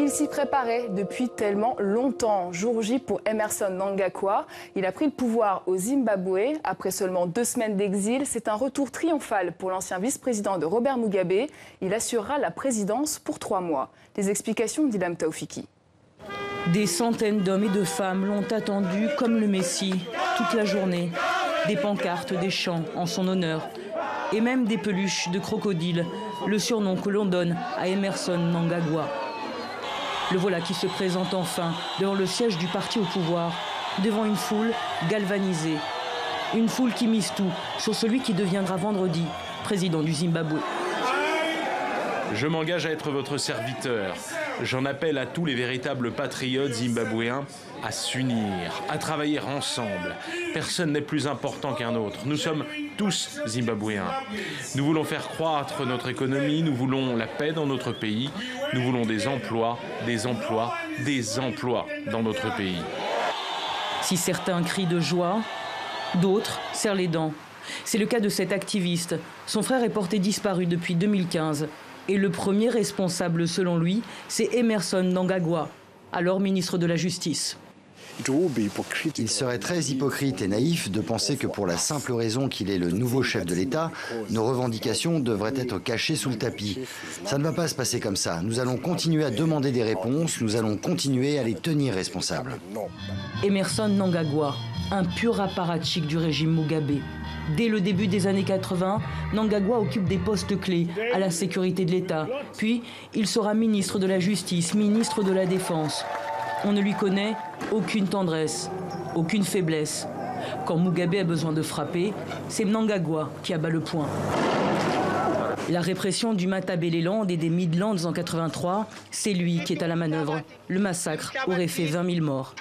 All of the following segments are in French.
Il s'y préparait depuis tellement longtemps. Jour J pour Emmerson Mnangagwa. Il a pris le pouvoir au Zimbabwe. Après seulement 2 semaines d'exil, c'est un retour triomphal pour l'ancien vice-président de Robert Mugabe. Il assurera la présidence pour 3 mois. Les explications d'Ilham Taoufiki. Des centaines d'hommes et de femmes l'ont attendu comme le Messie toute la journée. Des pancartes, des chants en son honneur et même des peluches de crocodiles, le surnom que l'on donne à Emmerson Mnangagwa. Le voilà qui se présente enfin devant le siège du parti au pouvoir, devant une foule galvanisée. Une foule qui mise tout sur celui qui deviendra vendredi président du Zimbabwe. Je m'engage à être votre serviteur. J'en appelle à tous les véritables patriotes zimbabwéens à s'unir, à travailler ensemble. Personne n'est plus important qu'un autre. Nous sommes tous zimbabwéens. Nous voulons faire croître notre économie, nous voulons la paix dans notre pays, nous voulons des emplois, des emplois, des emplois dans notre pays. Si certains crient de joie, d'autres serrent les dents. C'est le cas de cet activiste. Son frère est porté disparu depuis 2015. Et le premier responsable, selon lui, c'est Emmerson Mnangagwa, alors ministre de la Justice. Il serait très hypocrite et naïf de penser que pour la simple raison qu'il est le nouveau chef de l'État, nos revendications devraient être cachées sous le tapis. Ça ne va pas se passer comme ça. Nous allons continuer à demander des réponses, nous allons continuer à les tenir responsables. Emmerson Mnangagwa, un pur apparatchik du régime Mugabe. Dès le début des années 80, Mnangagwa occupe des postes clés à la sécurité de l'État. Puis, il sera ministre de la Justice, ministre de la Défense. On ne lui connaît aucune tendresse, aucune faiblesse. Quand Mugabe a besoin de frapper, c'est Mnangagwa qui abat le poing. La répression du Matabeleland et des Midlands en 83, c'est lui qui est à la manœuvre. Le massacre aurait fait 20 000 morts.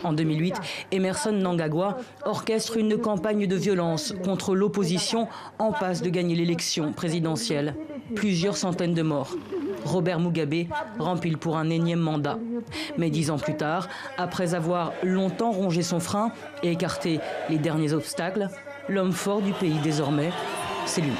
En 2008, Emmerson Mnangagwa orchestre une campagne de violence contre l'opposition en passe de gagner l'élection présidentielle. Plusieurs centaines de morts. Robert Mugabe rempile pour un énième mandat. Mais 10 ans plus tard, après avoir longtemps rongé son frein et écarté les derniers obstacles, l'homme fort du pays désormais, c'est lui.